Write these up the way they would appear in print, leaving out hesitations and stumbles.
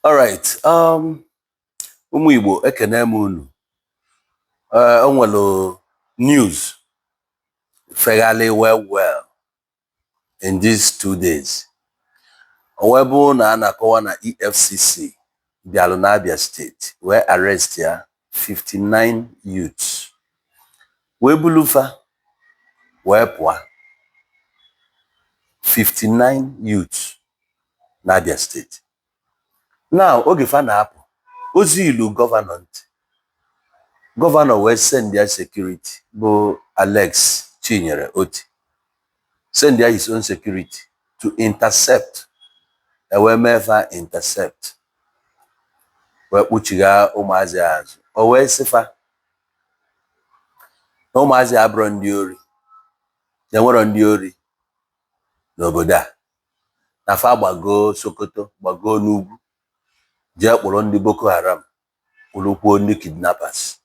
All right. Ụmụ Igbo ekene m unu. O nwere news fegharị well in these 2 days. O wee bụ na a na-akọwa na EFCC bịalụ n'Abia State wee arrest ya 59 youths. Wee bulufa wee pụọ 59 youths n'Abia State. Now, oge fa na-apụ, ozi ilu gọvanọ ntị. Gọvanọ wee send their security bụ Alex Chinyere Oti. Send their his own security to intercept. Wee mefa intercept. Wee kpuchiga ụmụazị azụ. O wee sịfa na ụmụazị abụrụ ndị ori. Na enwero ndị ori n'obodo a. Na fa gbago Sokoto, gbago n'ugwu. Jee kpọrọ ndị Boko Haram, kpụrụkwuo ndị kidnappers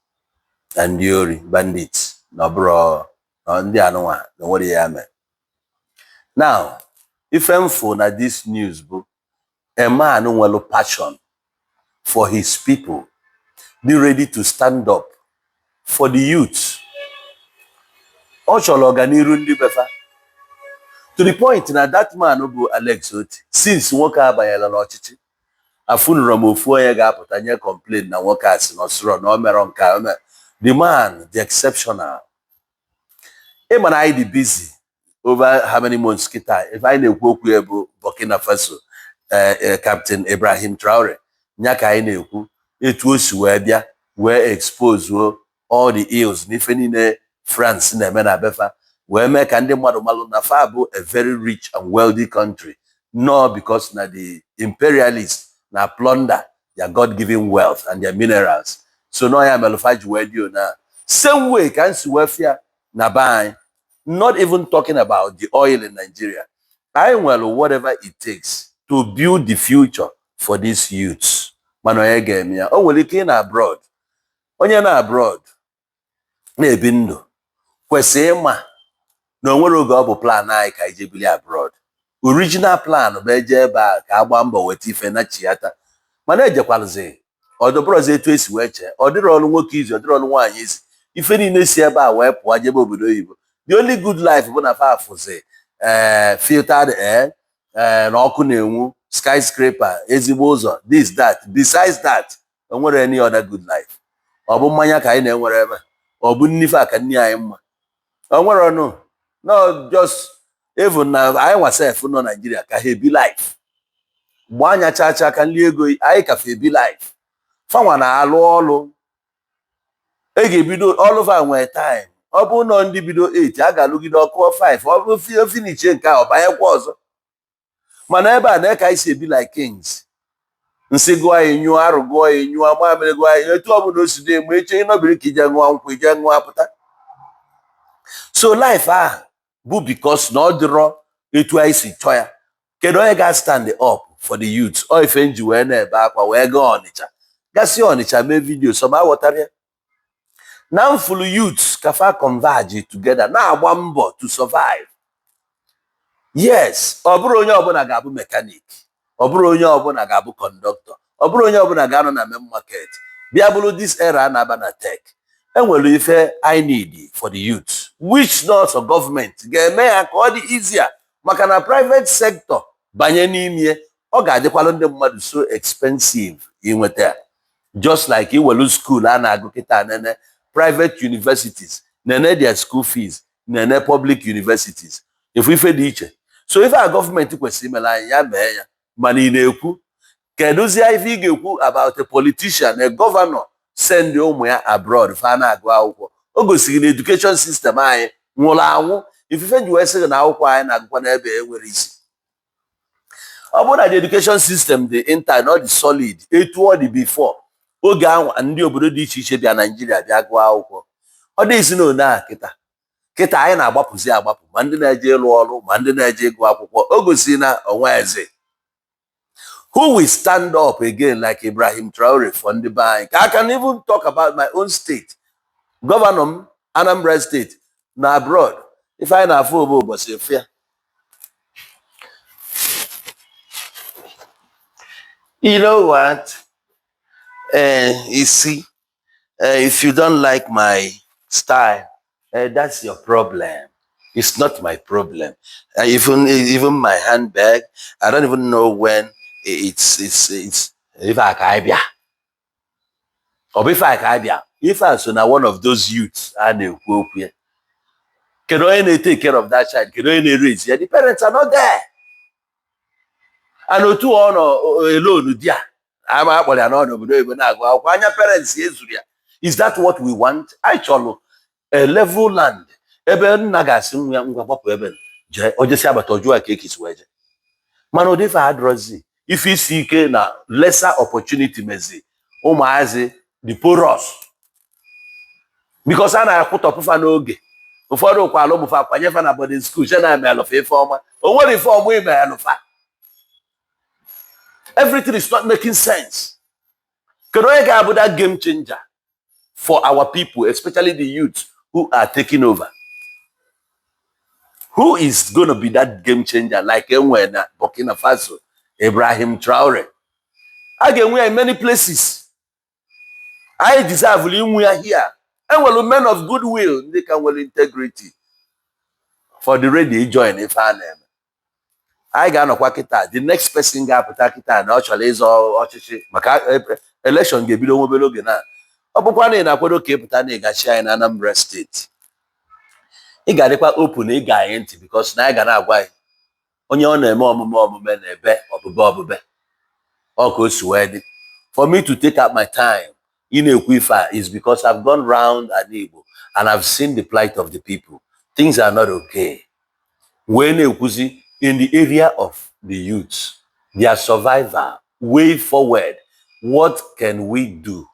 na ndị ori, bandits, na ọbụrụ na ndị anụnwa na nwere ya mee. Now, ife mfo na this news bụ a man nwere passion for his people, be ready to stand up for the youth. Ọ chọrọ ọganiru ndị befa. To the point na that man bụ Alex Oti, since nwoke abanyela n'ọchịchị, afunụrụ m ofu onye ga-apụta nye complain na nwoke a sị na ọsụrọ na o mere nke a. The man, the exceptional. Ịma na anyị dị busy over how many months kita. If anyị na-ekwu okwu ebu Burkina Faso, Captain Ibrahim Traore, nya ka anyị na-ekwu etu o si wee bịa wee expose all the ills n'ife niile France na-eme na befa wee mee ka ndị mmadụ malụ na fa bụ a very rich and wealthy country, no because na the imperialists na plunder their God-given wealth and their minerals. So no ya melufaji wedio na same way can see welfare na buy, not even talking about the oil in Nigeria. I will whatever it takes to build the future for these youths. Manoye game ya. O nwere ike na abroad. Onye na abroad na-ebi ndụ kwesị ịma na onwere oge ọ bụ plan anyị ka ije bili abroad. Original plan bụ eje ebe a ka agba mbọ weta ife na chiata. Mana ejekwalụzi ọdọbụrọzi etu esi wee chee. Ọ dịrị ọrụ nwoke izi, ọ dịrị ọrụ nwaanyị izi. Ife niile si ebe a wee pụọ jebe obodo oyibo. The only good life bụ na fa afụzi filtered air, na ọkụ na-enwu, skyscraper, ezigbo ụzọ, this, that. Besides that, o nwere any other good life. Ọ bụ mmanya ka anyị na-enwere ebe. Ọ bụ nnife aka nni anyị mma. O nwere ọnụ. No, just even na anyị nwasef nọ Nigeria ka ha ebi life. Mgbe anya chacha ka nli ego anyị ka fa ebi life. Fanwa na-alụ ọlụ. E ga-ebido all over nwere time. Ọ bụ nọ ndị bido 8, a ga-alụgide ọkụ 5. Ọ bụ finish nke a ọ banyekwa ọzọ. Mana ebe a na-eka anyị si ebi like kings. Nsị gụọ anyị nyụọ, arụ gụọ anyị nyụọ, mamịrị gụọ anyị, etu ọ bụ na o si dị mgbe eche ịnọbiri ka ije ṅụọ nkwụ, ije ṅụọ apụta. So life bụ because na ọ dịrọ etu anyị si chọọ ya. Kedu onye ga-stand up for the youth? Ọ ife nji wee na-ebe akwa wee gaa Ọnịcha. Gasị Ọnịcha mee vidio so ma aghọtara ya. Na mfulu youths kafa converge together na-agba mbọ to survive. Yes, ọ bụrụ onye ọbụla ga-abụ mechanic. Ọ bụrụ onye ọbụla ga-abụ conductor. Ọ bụrụ onye ọbụla ga-anọ na main market. Bịa bụrụ this era na-aba na tech. Enwere ife I need for the youth, which not of government ga-eme ya ka ọ dị easier maka na private sector banye n'ime ọ ga-adịkwalụ ndị mmadụ so expensive inweta. Just like iwelu school a na-agụ kịta nene private universities nene their school fees nene public universities ife dị iche. So ife a gọọmenti kwesịrị imele anyị ya mee ya, mana ị na-ekwu kedụzie ife ị ga-ekwu about a politician, a governor send ụmụ ya abroad fa na-agụ akwụkwọ. O gosiri na education system anyị nwụrụ anwụ. Ife ji wee sịrị na akwụkwọ anyị na-agụkwa n'ebe e nwere isi. Ọ bụrụ na the education system dị intern ọ dị solid etu ọ dị before oge ahụ ndị obodo dị iche iche bịa Nigeria bịa gụọ akwụkwọ. Ọ dị isi na one a kịta anyị na-agbapụzi agbapụ ma ndị na-eje ịlụ ọrụ ma ndị na-eje ịgụ akwụkwọ. O gosiri na onwe eze. Who will stand up again like Ibrahim Traore for ndị be anyị? I can even talk about my own state. Governor Anambra State na abroad. If I na-afụ obo ụbọchị efe ya. You know what? You see, if you don't like my style, that's your problem. It's not my problem. Even my handbag, I don't even know when it's if I can be or if I can be if I so now one of those youths and they can only take care of that child, can only raise. Yeah, the parents are not there. And otu ono alone dia. I'm akpọrọ ya n'ọnụ obodo oyibo na-agụ akwụkwọ anya parents ezuru ya. Is that what we want? I chọrọ a level land ebe nna ga-asị nwa ya ngwa gbapụ ebe jee ojesi agbata ọjụọ ka ekisi wee je mana ụdị ife adrọzi ife isi ike na lesser opportunity mezi ụmụazị the porous because a na-akwụtọpụfa n'oge ụfọdụ ụkwala ụmụfa kwanyefa na boarding school che na-eme alụfa ife ọma o nwere ife ọmụ ime alụfa. Everything is not making sense. Kedu onye ga-abụ that game changer for our people, especially the youth who are taking over? Who is going to be that game changer like enwe na Burkina Faso, Ibrahim Traore? I get in many places. I deserve inwe ya here. And well, men of goodwill, they can well integrity for the ready join if I name. I ga-anọkwa kịta the next person ga-apụta kịta na ọ chọrọ ịzọ ọchịchị maka election ga-ebido nwa obere oge na ọ bụkwa na ị na-akwado ka ịpụta na ịgachi anyị na Anambra steeti ị ga-adịkwa open na ị ga-anyị ntị because na anyị ga na-agwa anyị onye ọ na-eme omume na-ebe ọbụbe ọ ka o si wee dị. For me to take up my time ị na-ekwu ife a is because I've gone round an Igbo and I've seen the plight of the people. Things are not okay. Wee na-ekwuzi in the area of the youth, their survival, way forward, what can we do?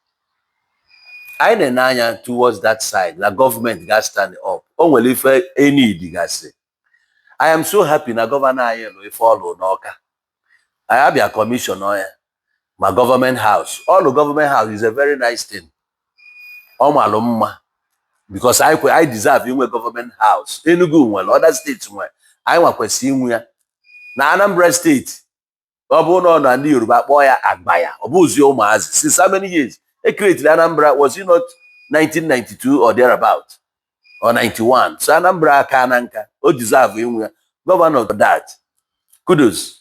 I na-anya towards that side, the government got stand up. O nwere ife any digasi. I am so happy na governor anyị no ife ọlụ n'Ọka. I have a commission on my government house. All the government house is a very nice thing. Ọ malụ mma because I deserve inwe government house. Enugu nwere, other states nwere. I nwakwesị inwe ya. Na Anambra State, ọ bụ na ọ na ndị Yoruba kpọọ ya Agbaya, ọ bụ ozi ụmụazị. Since how many years? They created Anambra, was it not 1992 or thereabout? Or 91? So Anambra aka na nka, o deserve inwe ya. Governor of that. Kudos.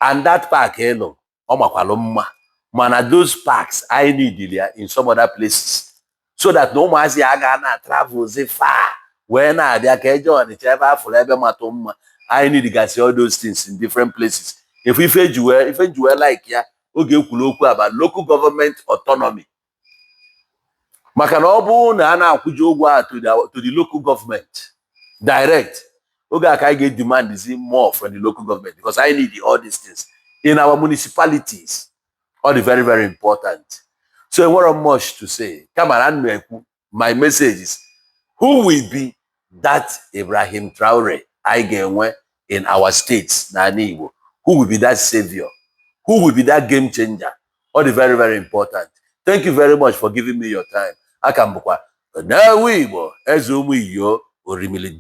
And that park, ọ makwalụ mma. Mana those parks, I need in some other places. So that no ụmụazị aga na travel far. Wee na-abịa ka eje Ọnịcha ebe afụrụ ebe matụ mma. I need to get all those things in different places. If we fed you like ya, oge ekwuru okwu about local government autonomy. Maka na ọ bụ na a na-akwụje ụgwọ a to the local government direct. Oge aka anyị ga-demand is more from the local government because I need all these things in our municipalities. All the very, very important. So what much to say. Come on, my message is who will be that Ibrahim Traore I get in our states, Igbo? Who will be that savior? Who will be that game changer? All the very, very important. Thank you very much for giving me your time. Akambukwa. Na Igbo, ezo mu iyo $1 million.